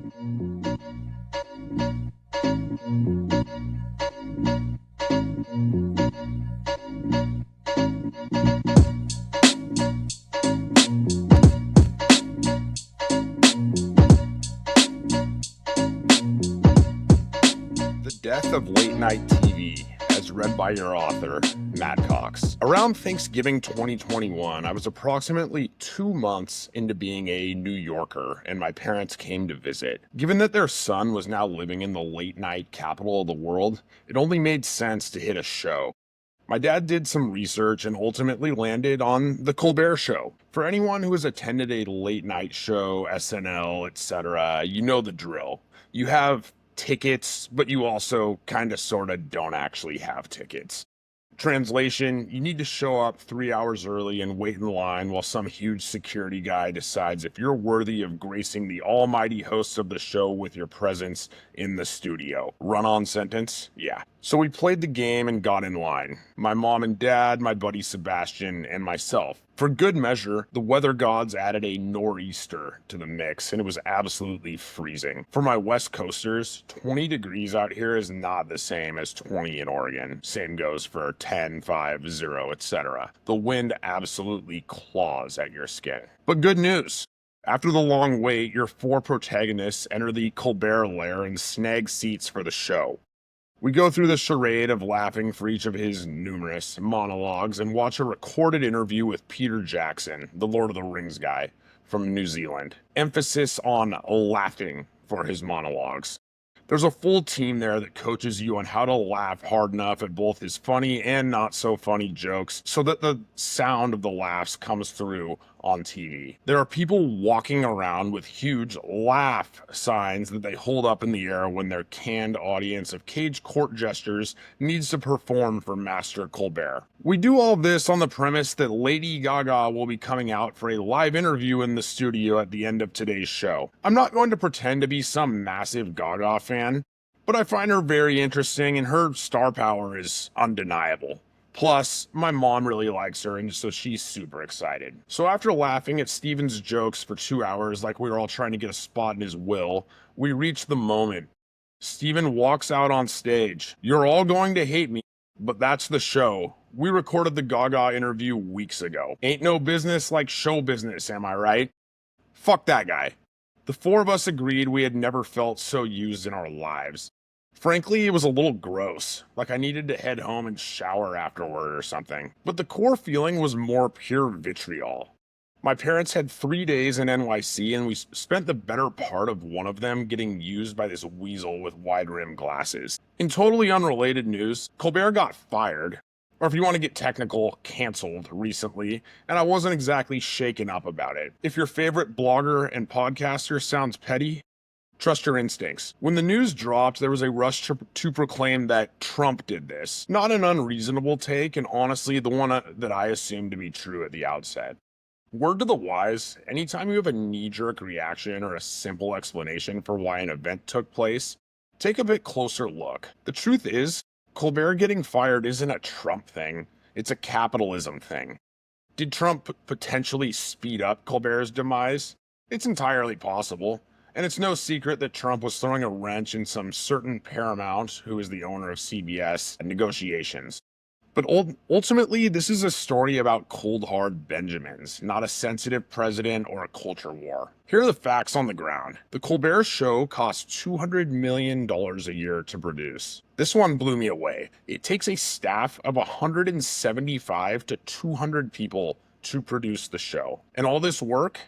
The Death of Late Night TV, as read by your author, Matt Cox. Around Thanksgiving 2021, I was approximately 2 months into being a New Yorker, and my parents came to visit. Given that their son was now living in the late night capital of the world, it only made sense to hit a show. My dad did some research and ultimately landed on The Colbert Show. For anyone who has attended a late night show, SNL, etc., you know the drill. You have tickets, but you also kind of sort of don't actually have tickets. Translation, you need to show up 3 hours early and wait in line while some huge security guy decides if you're worthy of gracing the almighty hosts of the show with your presence in the studio. Run-on sentence? Yeah. So we played the game and got in line. My mom and dad, my buddy Sebastian, and myself. For good measure, the weather gods added a nor'easter to the mix, and it was absolutely freezing. For my West Coasters, 20 degrees out here is not the same as 20 in Oregon. Same goes for 10, 5, 0, etc. The wind absolutely claws at your skin. But good news. After the long wait, your 4 protagonists enter the Colbert lair and snag seats for the show. We go through the charade of laughing for each of his numerous monologues and watch a recorded interview with Peter Jackson, the Lord of the Rings guy from New Zealand. Emphasis on laughing for his monologues. There's a full team there that coaches you on how to laugh hard enough at both his funny and not so funny jokes so that the sound of the laughs comes through on TV. There are people walking around with huge laugh signs that they hold up in the air when their canned audience of cage court jesters needs to perform for Master Colbert. We do all this on the premise that Lady Gaga will be coming out for a live interview in the studio at the end of today's show. I'm not going to pretend to be some massive Gaga fan, but I find her very interesting and her star power is undeniable. Plus, my mom really likes her, and so she's super excited. So after laughing at Stephen's jokes for 2 hours like we were all trying to get a spot in his will, we reach the moment. Stephen walks out on stage. You're all going to hate me, but that's the show. We recorded the Gaga interview weeks ago. Ain't no business like show business, am I right? Fuck that guy. The 4 of us agreed we had never felt so used in our lives. Frankly, it was a little gross, like I needed to head home and shower afterward or something. But the core feeling was more pure vitriol. My parents had 3 days in NYC, and we spent the better part of one of them getting used by this weasel with wide-rimmed glasses. In totally unrelated news, Colbert got fired, or if you want to get technical, canceled recently, and I wasn't exactly shaken up about it. If your favorite blogger and podcaster sounds petty, trust your instincts. When the news dropped, there was a rush to proclaim that Trump did this. Not an unreasonable take, and honestly, the one that I assumed to be true at the outset. Word to the wise, anytime you have a knee-jerk reaction or a simple explanation for why an event took place, take a bit closer look. The truth is, Colbert getting fired isn't a Trump thing, it's a capitalism thing. Did Trump potentially speed up Colbert's demise? It's entirely possible. And it's no secret that Trump was throwing a wrench in some certain Paramount, who is the owner of CBS, negotiations. But ultimately, this is a story about cold hard Benjamins, not a sensitive president or a culture war. Here are the facts on the ground. The Colbert Show costs $200 million a year to produce. This one blew me away. It takes a staff of 175 to 200 people to produce the show. And all this work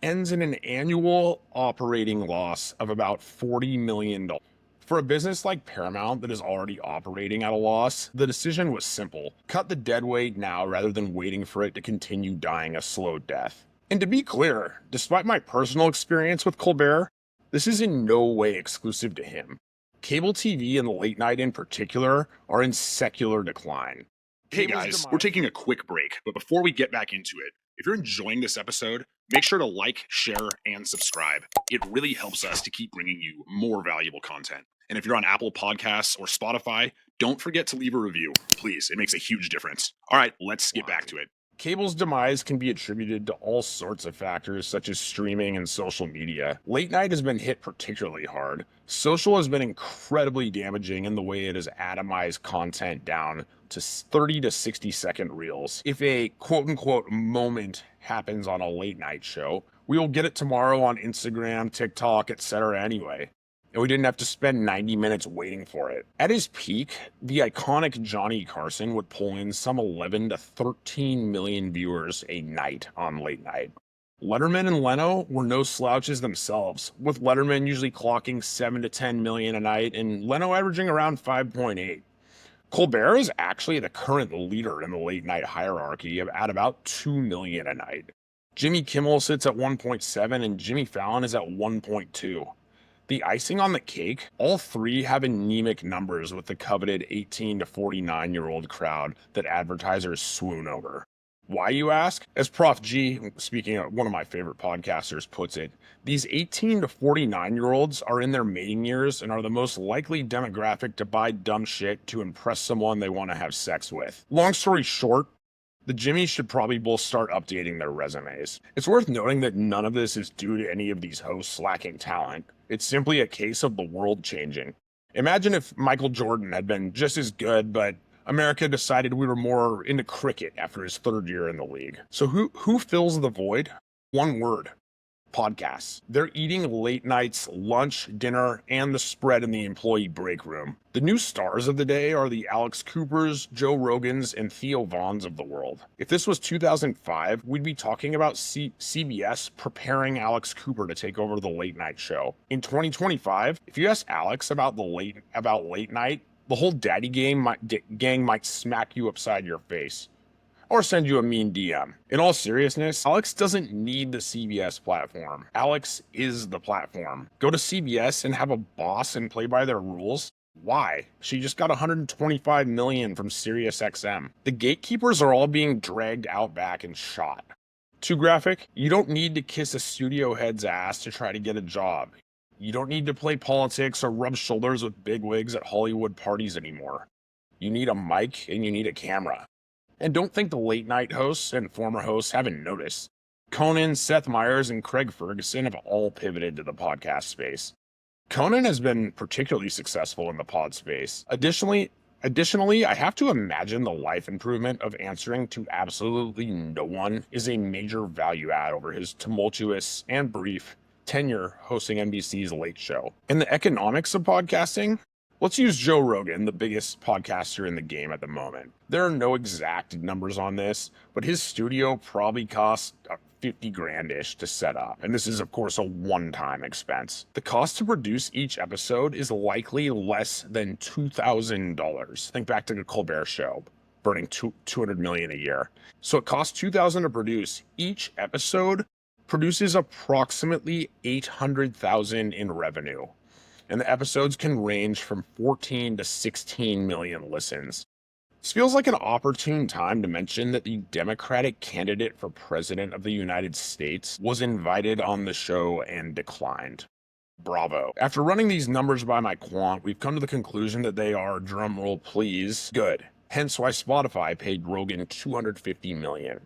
ends in an annual operating loss of about $40 million. For a business like Paramount that is already operating at a loss, the decision was simple. Cut the deadweight now rather than waiting for it to continue dying a slow death. And to be clear, despite my personal experience with Colbert, this is in no way exclusive to him. Cable TV and late night in particular are in secular decline. Hey guys, we're taking a quick break, but before we get back into it, if you're enjoying this episode, make sure to like, share, and subscribe. It really helps us to keep bringing you more valuable content. And if you're on Apple Podcasts or Spotify, don't forget to leave a review. Please, it makes a huge difference. All right, let's get back to it. Cable's demise can be attributed to all sorts of factors such as streaming and social media. Late night has been hit particularly hard. Social has been incredibly damaging in the way it has atomized content down to 30 to 60 second reels. If a quote unquote moment happens on a late night show, we will get it tomorrow on Instagram, TikTok, etc. anyway. And we didn't have to spend 90 minutes waiting for it. At his peak, the iconic Johnny Carson would pull in some 11 to 13 million viewers a night on late night. Letterman and Leno were no slouches themselves, with Letterman usually clocking 7 to 10 million a night and Leno averaging around 5.8. Colbert is actually the current leader in the late night hierarchy at about 2 million a night. Jimmy Kimmel sits at 1.7 and Jimmy Fallon is at 1.2. The icing on the cake, all three have anemic numbers with the coveted 18 to 49-year-old crowd that advertisers swoon over. Why, you ask? As Prof G, speaking of one of my favorite podcasters, puts it, these 18 to 49-year-olds are in their mating years and are the most likely demographic to buy dumb shit to impress someone they want to have sex with. Long story short, the Jimmys should probably both start updating their resumes. It's worth noting that none of this is due to any of these hosts lacking talent. It's simply a case of the world changing. Imagine if Michael Jordan had been just as good, but America decided we were more into cricket after his third year in the league. So who fills the void? One word. Podcasts. They're eating late nights, lunch, dinner, and the spread in the employee break room. The new stars of the day are the Alex Coopers, Joe Rogans, and Theo Vaughns of the world. If this was 2005, we'd be talking about CBS preparing Alex Cooper to take over the late night show. In 2025, if you ask Alex about late night, the whole daddy gang might smack you upside your face. Or send you a mean DM. In all seriousness, Alex doesn't need the CBS platform. Alex is the platform. Go to CBS and have a boss and play by their rules? Why? She just got $125 million from SiriusXM. The gatekeepers are all being dragged out back and shot. Too graphic? You don't need to kiss a studio head's ass to try to get a job. You don't need to play politics or rub shoulders with bigwigs at Hollywood parties anymore. You need a mic and you need a camera. And don't think the late night hosts and former hosts haven't noticed. Conan, Seth Meyers, and Craig Ferguson have all pivoted to the podcast space. Conan has been particularly successful in the pod space. Additionally, I have to imagine the life improvement of answering to absolutely no one is a major value add over his tumultuous and brief tenure hosting NBC's Late Show. In the economics of podcasting, let's use Joe Rogan, the biggest podcaster in the game at the moment. There are no exact numbers on this, but his studio probably costs 50 grand-ish to set up. And this is, of course, a one-time expense. The cost to produce each episode is likely less than $2,000. Think back to the Colbert Show, burning $200 million a year. So it costs $2,000 to produce. Each episode produces approximately $800,000 in revenue. And the episodes can range from 14 to 16 million listens. This feels like an opportune time to mention that the Democratic candidate for President of the United States was invited on the show and declined. Bravo. After running these numbers by my quant, we've come to the conclusion that they are, drumroll please, good. Hence why Spotify paid Rogan $250 million.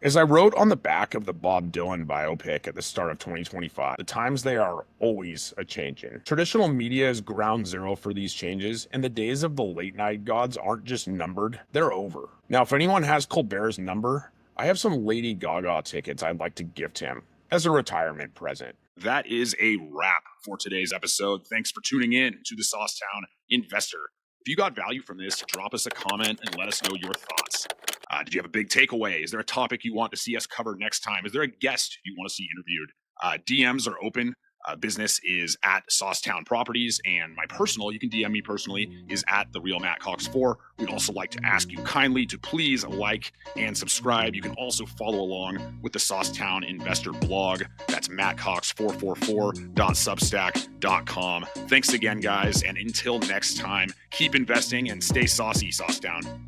As I wrote on the back of the Bob Dylan biopic at the start of 2025, the times they are always a-changin'. Traditional media is ground zero for these changes, and the days of the late night gods aren't just numbered, they're over. Now, if anyone has Colbert's number, I have some Lady Gaga tickets I'd like to gift him as a retirement present. That is a wrap for today's episode. Thanks for tuning in to the Saucetown Investor. If you got value from this, drop us a comment and let us know your thoughts. Did you have a big takeaway? Is there a topic you want to see us cover next time? Is there a guest you want to see interviewed? DMs are open. Business is at Saucetown Properties, and my personal, you can DM me personally, is at The Real Matt Cox 4. We'd also like to ask you kindly to please like and subscribe. You can also follow along with the Saucetown Investor blog. That's mattcox444.substack.com. Thanks again, guys, and until next time, keep investing and stay saucy, Saucetown.